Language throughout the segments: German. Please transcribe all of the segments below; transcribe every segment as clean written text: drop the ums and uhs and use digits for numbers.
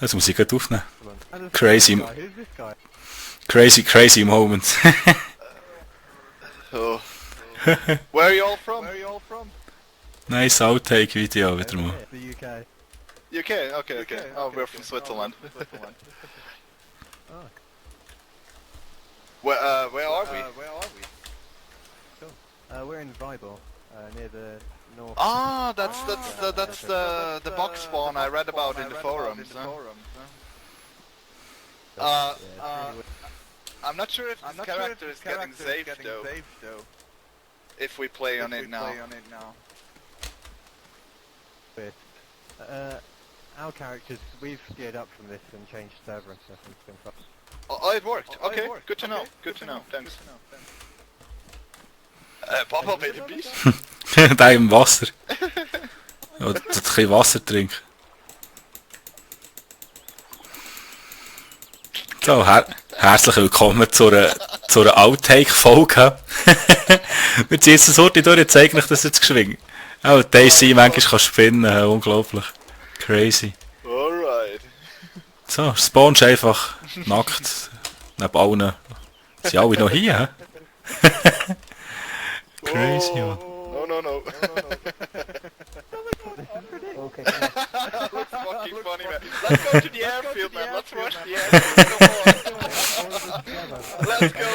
Das muss ich gerade aufnehmen. And Crazy. Who's this guy? Crazy moment. Oh. Where are you all from? Nice outtake Video wieder mal. The UK. UK? Okay. Oh, we're from Switzerland. Oh, Where are we? we're in Weibel, near the north. Ah, that's the box spawn I read about in the forums. Huh? Yeah, it's really weird. I'm not sure if this character is getting saved though. If we play on it now. Our characters, we've steered up from this and changed server and stuff, and it's been fun. Oh, it worked. Okay, good to know. Thanks. Papa, bitte bist. Da im Wasser. Oder ein bisschen Wasser trinken. So, herzlich willkommen zu einer Outtake-Folge. Wir ziehen jetzt das Horti durch, jetzt zeige ich das jetzt geschwingen. Oh, Daisy manchmal kann spinnen, unglaublich. Crazy. Alright. So, spawnst einfach nackt neben allen. Sind alle noch hier, hä? Crazy, man. No. Okay. Looks fucking funny, man. Let's go to the airfield, man. Let's watch the airfield. Come on. Let's go,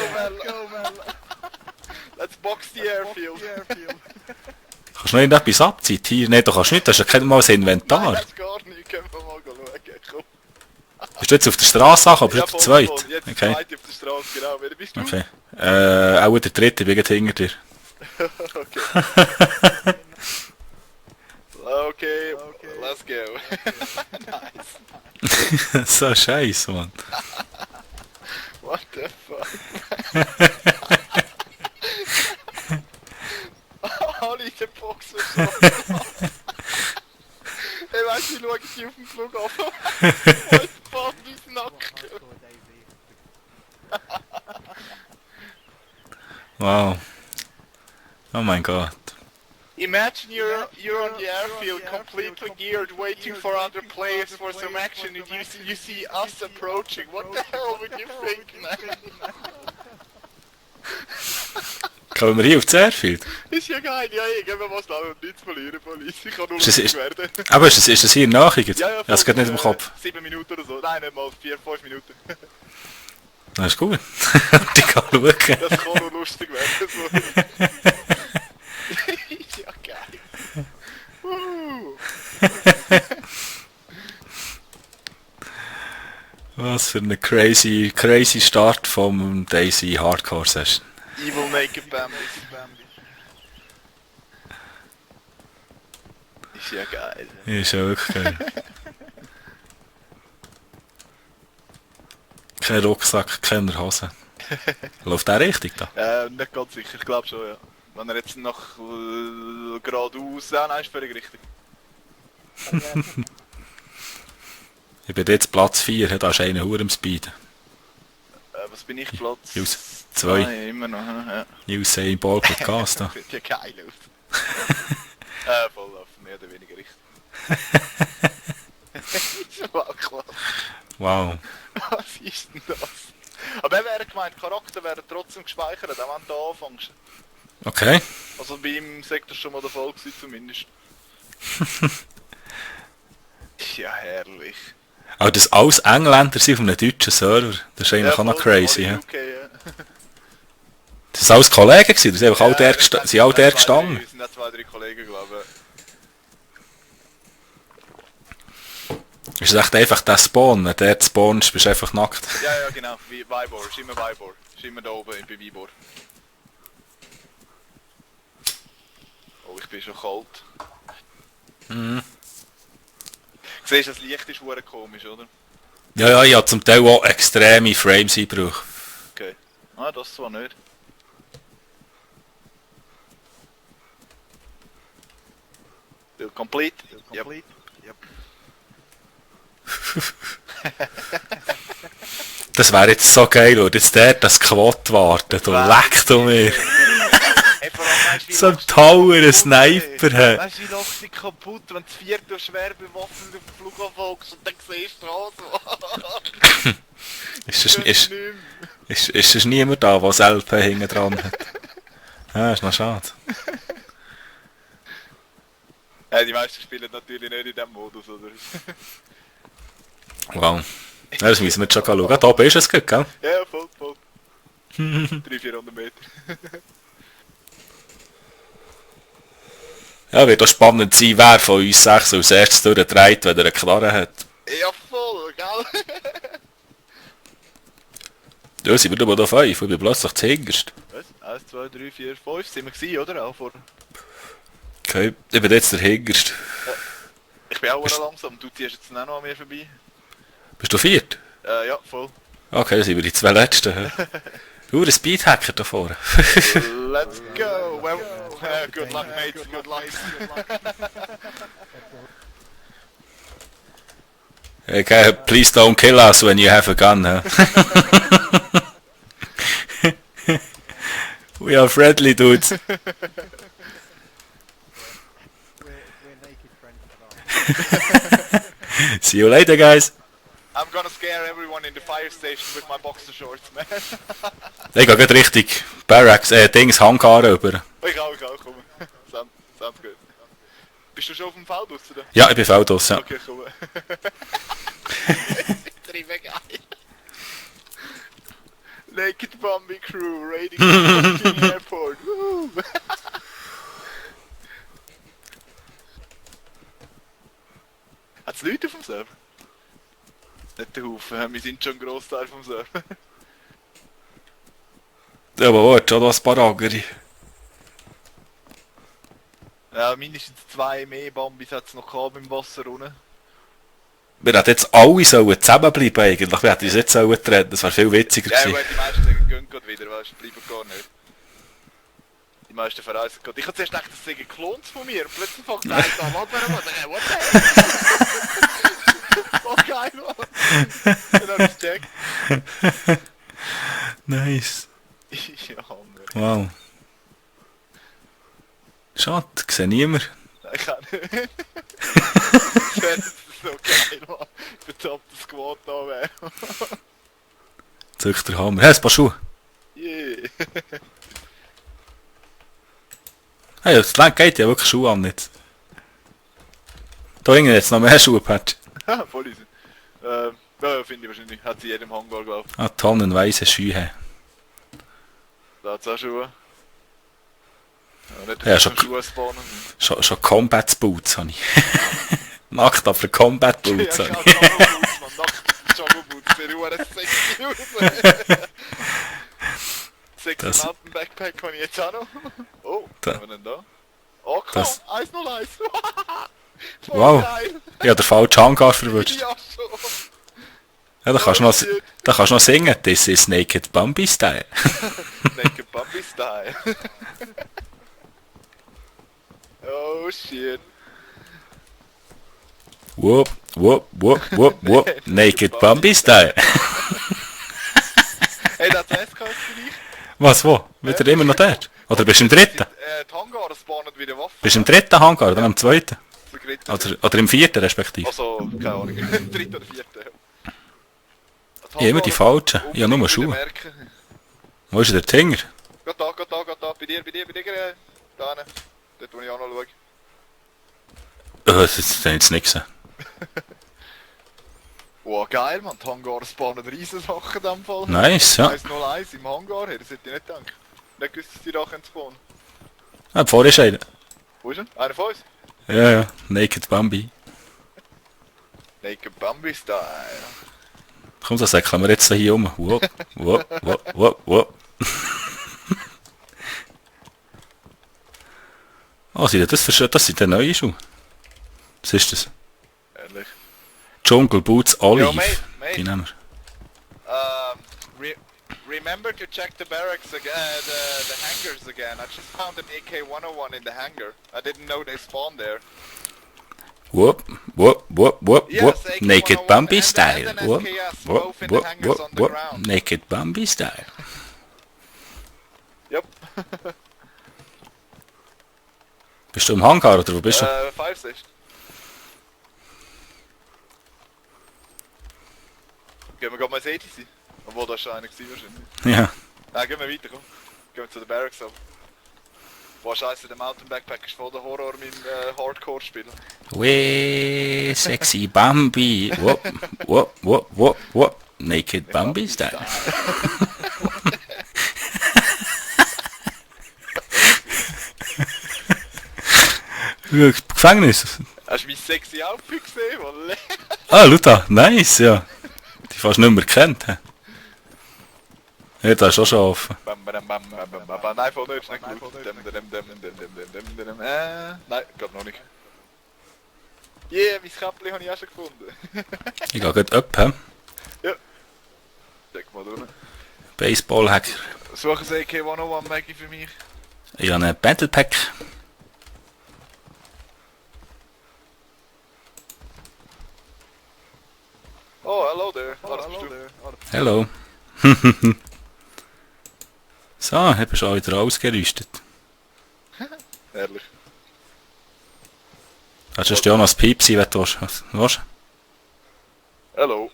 man. Let's box the airfield. Kannst du noch irgendetwas abziehen? Hier? Nein, du kannst nicht, das ist ja kein mal ein Inventar. Nein, das gar nicht. Können wir mal schauen. Komm. Bist du jetzt auf der Straße angekommen, oder der zweite? Voll. Jetzt Okay. der zweite auf der Straße, genau. Wer bist du? Okay. Auch der dritte, ich bin gerade hinter dir. Okay, let's go. Nice. So scheiße, Mann. What the fuck? Alle in der Box verschwunden. Hey, weißt du, ich schaue dich auf dem Flughafen. Und fährt mein Nacken. Wow. Oh mein Gott. Imagine you're on the airfield, completely geared, waiting for other players for some action, and you see us approaching. What the hell would you think, man? Kommen wir hier auf das Airfield? Ist ja geil, ja, gehen wir was da und nichts verlieren, Police. Ich kann nur Ist lustig werden. Aber ist das hier nachher? Ja, Das geht nicht im Kopf. 7 Minuten oder so. Nein, nicht mal 4-5 Minuten. Das ist gut. Ich kann schauen. Das kann nur lustig werden. So. Ist ja geil. Was für eine crazy Start vom Daisy Hardcore Session. Evil Naked Bambi. Ist ja geil. Ist ja wirklich geil. Kein Rucksack, keine Hose. Läuft der richtig da? Nicht ganz sicher, ich glaube schon, ja. Wenn er jetzt noch geradeaus... Ja, nein, ist völlig richtig. Ich bin jetzt Platz 4, da ist einer Hure am Speed. Was bin ich, Platz? News 2. Nein, immer noch, ja. Usain Ball Podcast da. Sieht ja geil aus. Voll auf mehr oder weniger richtig. Ist wow, klar. Wow. Was ist denn das? Aber er wäre gemeint, Charakter wäre trotzdem gespeichert, auch wenn du anfängst. Okay. Also bei ihm sagt er schon mal der Fall gewesen, zumindest. Ist ja herrlich. Aber dass alles Engländer sind auf einem deutschen Server, das ist eigentlich auch noch crazy. Ja? Okay, ja. Das waren alles Kollegen gewesen, die sind einfach all der gestanden. Wir sind auch 2, 3 Kollegen, glaube ich. Ist es echt einfach der Spawn, wenn der spawnst, bist du einfach nackt. Ja, genau, wie Weibor, ist immer Weibor. Ist immer da oben bei Weibor. Oh, ich bin schon kalt. Mhm. Du siehst, das Licht ist verdammt komisch, oder? Ja, ich habe zum Teil auch extreme Frames-Einbrüche. Okay. Ah, das zwar nicht. Build complete. Yep. Das wäre jetzt so geil, oder jetzt der das Quad wartet, du leck du mir. Hey, vor allem Weißt du, wie So ein lochst du tauer kaputt, Sniper, ey? hä? Weißt du, wie lochst du kaputt, wenn du 4 schwer bewaffnet auf den Flughafen hockst und dann siehst du raus? Ist es niemand da, der das LP hinten dran hat? Ja, ist noch schade. Ja, die meisten spielen natürlich nicht in diesem Modus, oder? Wow. Ja, das müssen wir jetzt schon schauen. Da oben ist es gut, gell? Ja, voll. 300-400 Meter. Ja, wird auch spannend sein, wer von uns 6 als erstes durchdreht, wenn er eine Knarre hat. Ja, voll, gell? Ja, sind wir da 5, ich bin plötzlich das hinterste. Was? 1, 2, 3, 4, 5 sind wir gewesen, oder? Auch vor... Okay, ich bin jetzt der hinterste. Ich bin auch noch langsam, du ziehst jetzt auch noch an mir vorbei. Bist du 4? Ja, voll. Okay, dann sind wir die 2 Letzten. Der Speedhacker da vorne. Let's go! Well, good luck, mates, good luck. Okay, please don't kill us when you have a gun, huh? We are friendly dudes. We're naked friends at last. See you later, guys. I'm gonna scare everyone in the fire station with my boxer shorts, man. Ich gehe gerade richtig Barracks, Dings, Hangar rüber. Ich auch, komm. Sounds good. Bist du schon auf dem Feld raus, oder? Ja, ich bin voll draus, ja. Okay, komm. Triebe geil. Naked Bombing Crew raiding the fucking airport. Woo! Hat's Leute auf dem Server? Nicht der Haufen, wir sind schon ein Grossteil vom Server. Ja, aber warte, schon da ein paar Ageri. Ja, mindestens 2 mehr Bombis hat es noch gehabt im Wasser unten. Wir hätten jetzt alle sollen zusammenbleiben eigentlich. Wir hätten uns jetzt sollen trennen, das wäre viel witziger Ja, gewesen. gut, die meisten gehen gerade wieder, weißt du, bleiben gar nicht. Die meisten verreisen gerade. Ich hab zuerst gedacht, das sind Klons von mir. Und plötzlich fängt der eine an, what the hell? Oh geil, Mann. Dann hab ich's gecheckt. Nice. Ja, Mann. Wow. Schade, ich sehe niemand. Nein, ich kann nicht. Das wäre so geil, Mann. Verdammtes Squad da wäre. Zück der Hammer. Hey, ein paar Schuhe. Yeah. Hey, das Lenk geht ja wirklich Schuhe an nicht. Da hängen jetzt noch mehr Schuhe, Patch. Voll easy. Ja, finde ich wahrscheinlich. Hat sie jedem Hangar, glaube ich. Ah, tonnenweise Schuhe. Da hat's auch Schuhe. Ja, nicht, Ja, dass schon- Schuhe spawnen. Schon Combat Boots habe ich. Nackt, aber Combat Boots Ja, habe genau, ich. Jungle Boots, man. Nackt Jungle Boots. Der Uhr ist sexy aus. Sexy Das- Mountain Backpack kann ich jetzt auch noch. Oh, was Da- haben wir denn da? Oh, komm, Das- 101. Voll Wow. geil. Ich habe den falschen Hangar verwünscht. Ja, schon. Ja, da kannst du noch singen. This is Naked Bambi Style. Naked Puppy Style. Oh shit. Whoop, whoop, whoop, whoop, whoop. Naked Bambi Style. Hey, das SK ist für dich. Was, wo? Wieder immer noch dort? Oder bist du im dritten? Die Hangar spawnen wieder Waffen. Bist du im dritten Hangar oder im zweiten? Der dritte. Oder im vierten respektive? Also, keine Ahnung. Dritte oder vierte. Ich habe immer die falschen. Ich habe nur Schuhe. Wo ist der Tinger? Geht da. Bei dir, da hinten. Dort, wo ich auch noch schaue. Das ist jetzt nicht gesehen. Wow, geil, man. Die Hangar spawnen riesen Sachen in dem Fall. Nice, ja. 101 im Hangar, hey, das hätte ich nicht gedacht. Nicht gewusst, dass die da spawnen. Ah, vorher ist einer. Wo ist er? Einer von uns? Ja, ja. Naked Bambi. Naked Bambi Style. Komm, das säckeln wir jetzt so hier um. Wop, wop, wop, wop, wop. Oh, das sind die neuen Schuhe. Was ist das? Ehrlich. Jungle Boots Olive. Yo, mate. Die nehmen Remember to check the barracks again, the hangars again. I just found an AK-101 in the hangar. I didn't know they spawned there. wir. Wop, wop, wop, wop, Yes, wop. AK-101 Naked Bambi and Style. an Wop, SKS, wop, both in the wop, hangars wop, on the wop. ground. Naked Bambi Style. Yep. Bist du im Hangar oder wo bist du? Fire Station. Gehen wir mal ins ATC. Obwohl, da ist schon einer gewesen wahrscheinlich. Ja. Nein, gehen wir weiter, komm. Gehen wir zu den Barracks ab. Boah, scheiße, der Mountain Backpack ist voll der Horror mit Hardcore-Spielen. Wee, sexy Bambi. What? Naked Bambi Style. Gefängnis. Hast du mein sexy Outfit gesehen? Wolle? Ah, Luta, nice, ja. Die fast nicht mehr kennt. He? Ja, das ist auch schon offen. Nein, voll nicht, nicht gut. Nein, gerade noch nicht. Yeah, mein Käppchen habe ich auch schon gefunden. Ich gehe gerade up, he? Ja. Check mal durch. Baseball-Hacker. Suche das AK-101 Maggie für mich. Ich habe einen Battle Pack. Oh, hello there. Oh, das bist du. Hello. So, habe ich schon wieder ausgerüstet. Ehrlich. Hast du ja noch das Piepsi, wenn du willst? Hello.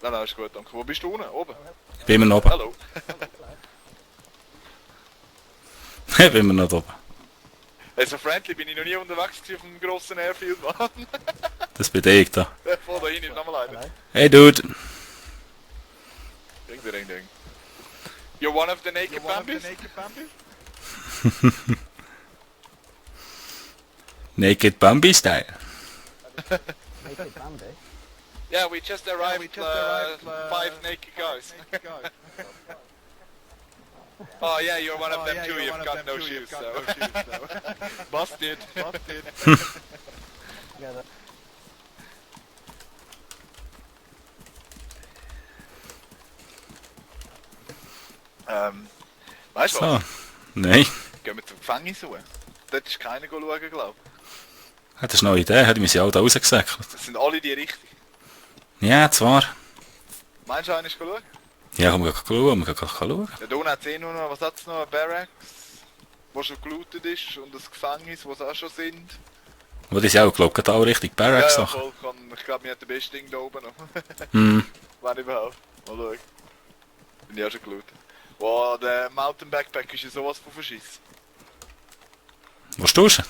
Nein, ist gut, danke. Wo bist du unten? Oben? Ich bin immer noch oben. Hallo. Ich bin immer noch oben. Hey, so friendly bin ich noch nie unterwegs gewesen auf einem grossen Airfield, Mann. Das bin ich da. Voll da rein, nochmal einer. Hey Dude. Ding. You're one of the naked Bambis? Naked Bambi Style. Naked Bambi? Yeah, we just arrived, 5 naked guys. Oh yeah, you're one of them too, you've got no shoes, so... Busted. Yeah, that, Weißt du So. was? Nein. Gehen wir zum Gefängnis suchen. Dort ist keiner schauen, glaube ich. Das ist eine neue Idee. Hätte ich sie alle da rausgesäckelt. Das sind alle die richtig. Ja, zwar. Meinst du, einer ist schauen? Ja, komm, wir gehen schauen. Wir gehen schauen. Ja, da unten hat es nur noch, was hat es noch? Ein Barracks, wo schon gelootet ist und das Gefängnis, wo sie auch schon sind. Aber die sind auch, glaube ich, alle richtig Barracks Ja, Sachen. voll, ich glaube, wir haben das beste Ding da oben noch. Hm. Wenn überhaupt. Mal schauen. Bin ich auch schon gelootet. Wow, der Mountain Backpack ist ja sowas von verschissen. Wo stehst du?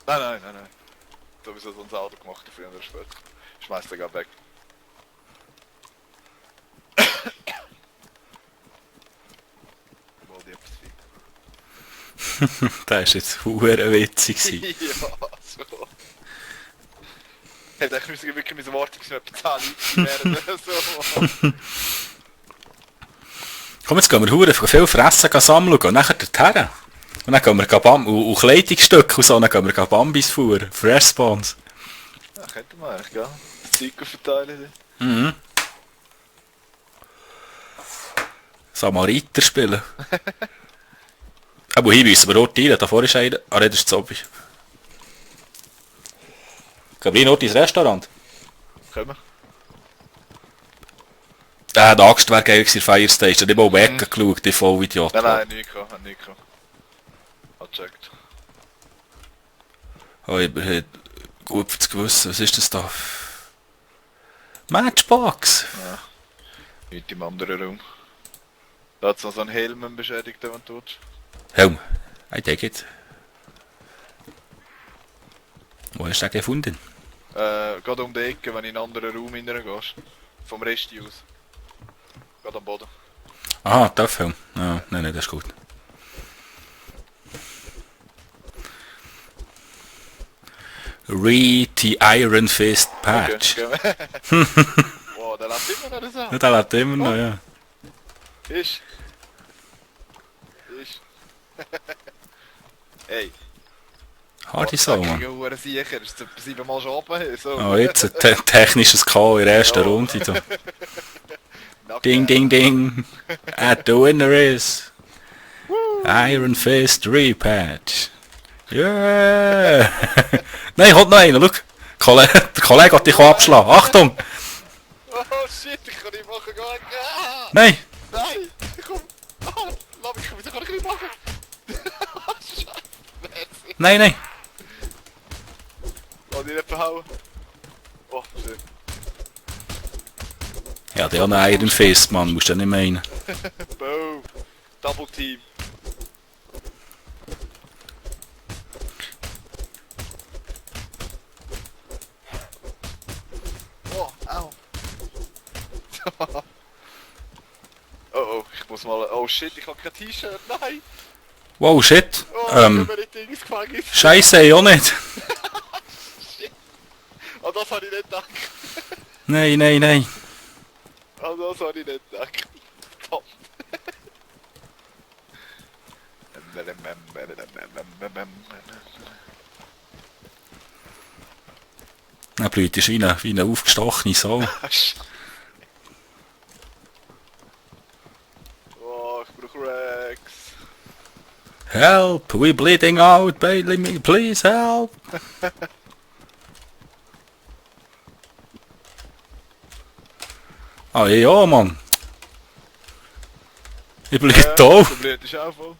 Nein. Sowieso so ein Auto gemacht, früher oder später. Schmeiß den gerade weg. Wollte ich etwas finden. Das war jetzt verdammt witzig. Ja, so. Ich müsste wirklich meine Wartungsmöpfe zahlen werden oder so. Komm, jetzt gehen wir verdammt viel Fressen sammeln und gehen nachher dorthin. Und dann gehen wir und Kleidungsstücke und so, dann gehen wir Bambis fuhren. Fresh Spawns. Ja, könnte man eigentlich, gell? Zeug verteilen. Mhm. Samariter spielen. Aber hier müssen wir dort rein, da vorne ist einer. Ah, das ist Zombie. Gehen wir noch ins Restaurant? Können wir? Die Axt wäre geil gewesen, Fire Station. Ich habe mal weggeschaut, die Vollidiot. Nein, nicht gehabt. Hat gecheckt. Oh, ich bin gut fürs Gewissen. Was ist das da? Matchbox! Nicht im anderen Raum. Da hat es noch so einen Helm beschädigt, wenn du tust. Helm. I take it. Wo hast du den gefunden? Gerade um die Ecke, wenn du in einen anderen Raum reingehst. Vom Resti aus. Gerade am Boden. Aha, der Helm. Ja, nein, das ist gut. Read the Iron Fist Patch. Okay. Wow, der lässt immer noch das an. Ja, der lebt immer noch, ja. Ist. Hey. Hardy so, Mann. Uhr sicher, ist 7 Mal schon oben. So. Oh, jetzt ein technisches Call in der ersten Runde. Da. Ding, ding, ding. And the winner is Iron Fist Repatch. Yeah! Nein, kommt noch einer, schau. Der Kollege hat dich abschlagen. Achtung! Oh shit, ich kann nicht machen, gar nicht. Ah, Nein! nein, komm. Ah, lass mich, wieso kann ich nicht machen? Scheiße, Nein, nein. Lass dich nicht verhauen. Oh, schön. Ja, der hat einen Iron Fist, Mann. Musst du nicht meinen. Boom. Double Team. Oh, au. Oh, ich muss mal... Oh shit, ich hab kein T-Shirt, nein! Wow, shit. Oh, ich hab mir nicht Dings gefangen. Scheiße, ich auch nicht. Shit. Oh, das hab ich nicht gedacht. Nein, nein, nein. Oh, das hab ich nicht gedacht. Top. Er blüht ist wie eine aufgestochene Sau. Oh, ich brauch Rex. Help, we bleeding out, baby, please help. Ah ja, Mann. Ich bleib da. Der Blut ist auch voll.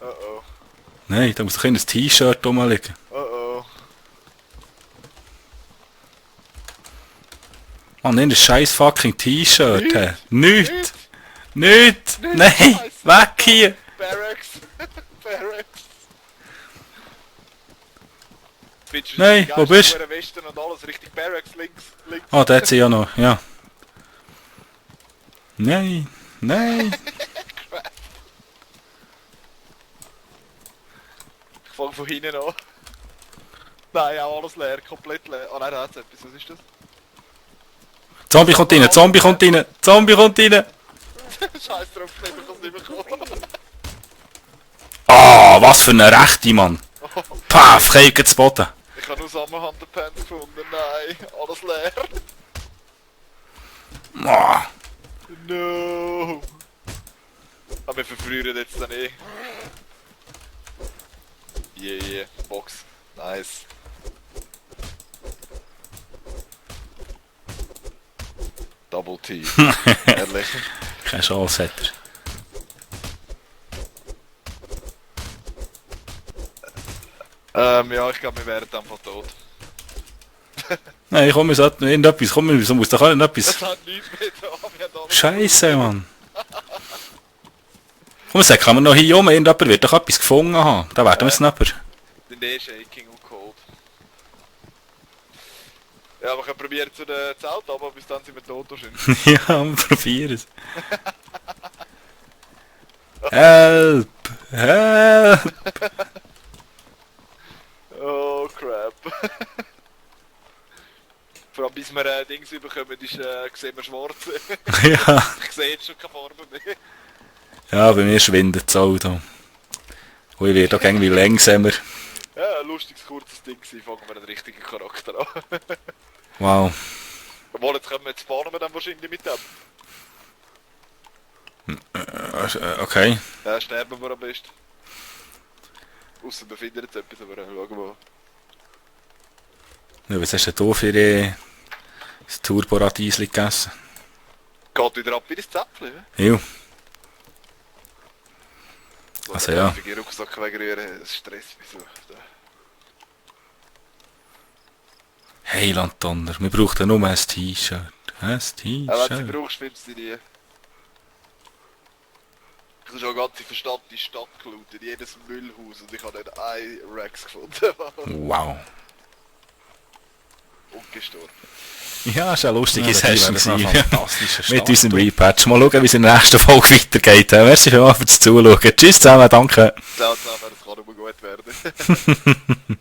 Oh oh. Nein, da muss doch ein T-Shirt rumliegen. Oh oh. Mann, nimm das scheiß fucking T-Shirt. Nicht. Hey. Nicht. Nicht. Nein, weg hier. Barracks. Barracks. Bitch, Nein, wo bist du? Westen und alles, richtig Barracks, links. Ah, der hat sie ja noch, ja. Nein, nein. Ich fange von hinten an. Nein, auch alles leer, komplett leer. Oh nein, da hat's etwas, was ist das? Zombie kommt rein, Zombie kommt rein, Zombie kommt rein. Scheiß drauf, ich kann es nicht mehr kommen. Ah, was für eine Rechte, Mann. Paf, kriegt zu Boden. Ich habe nur Summerhunter-Pants gefunden, nein, alles leer. Ah, No! Aber wir verfrieren jetzt dann eh. Yeah, Box. Nice. Double T. Ehrlich. keine Chance hat er. Ja, ich glaube, wir wären dann von tot. Nein, komm, wir sollten irgendetwas, komm, wir muss doch irgendetwas. Es hat nichts mehr da, wir haben alles... Scheiße, Mann. Komm, sag, kann man noch hier oben, irgendjemand wird doch etwas gefunden haben. Da werden wir es nicht. Den eh shaking und cold. Ja, wir können probieren zu den Zelt, aber bis dann sind wir tot wahrscheinlich. Ja, wir probieren es. Help! Help! Oh crap. Vor allem bis wir Dings bekommen, ist, sehen wir schwarz. Ja. Ich sehe jetzt schon keine Farbe mehr. Ja, bei mir schwindet es auch da. Und ich werde auch irgendwie langsamer. Ja, ein lustiges, kurzes Ding gewesen, fangen wir einen richtigen Charakter an. Wow. Obwohl, jetzt können wir jetzt fahren wir dann wahrscheinlich mit dem. Okay. Ja, sterben wir am besten. Ausser wir finden jetzt etwas, aber schauen wir mal. Ja, was hast du denn hier für das Turboradiesli gegessen? Geht wieder ab in das Zäpfchen, ja? Jo. Also ja. Ich Rucksack wegrühren, es stresst mich so. Heiland Donner, wir brauchen nur ein T-Shirt. Ein Aber wenn du sie T-Shirt. brauchst, findest du sie nie. Ich habe schon eine ganze verstammte Stadt gelootet, jedes Müllhaus und ich habe nicht ein Rex gefunden. Wow. Und gestorben. Ja, ist eine lustige Ja, Session das wäre gewesen. ein fantastischer Mit Start. unserem Repatch. Mal schauen, wie es in der nächsten Folge weitergeht. Merci vielmals fürs Zuschauen. Tschüss zusammen, danke. Ciao zusammen, das kann nur gut werden.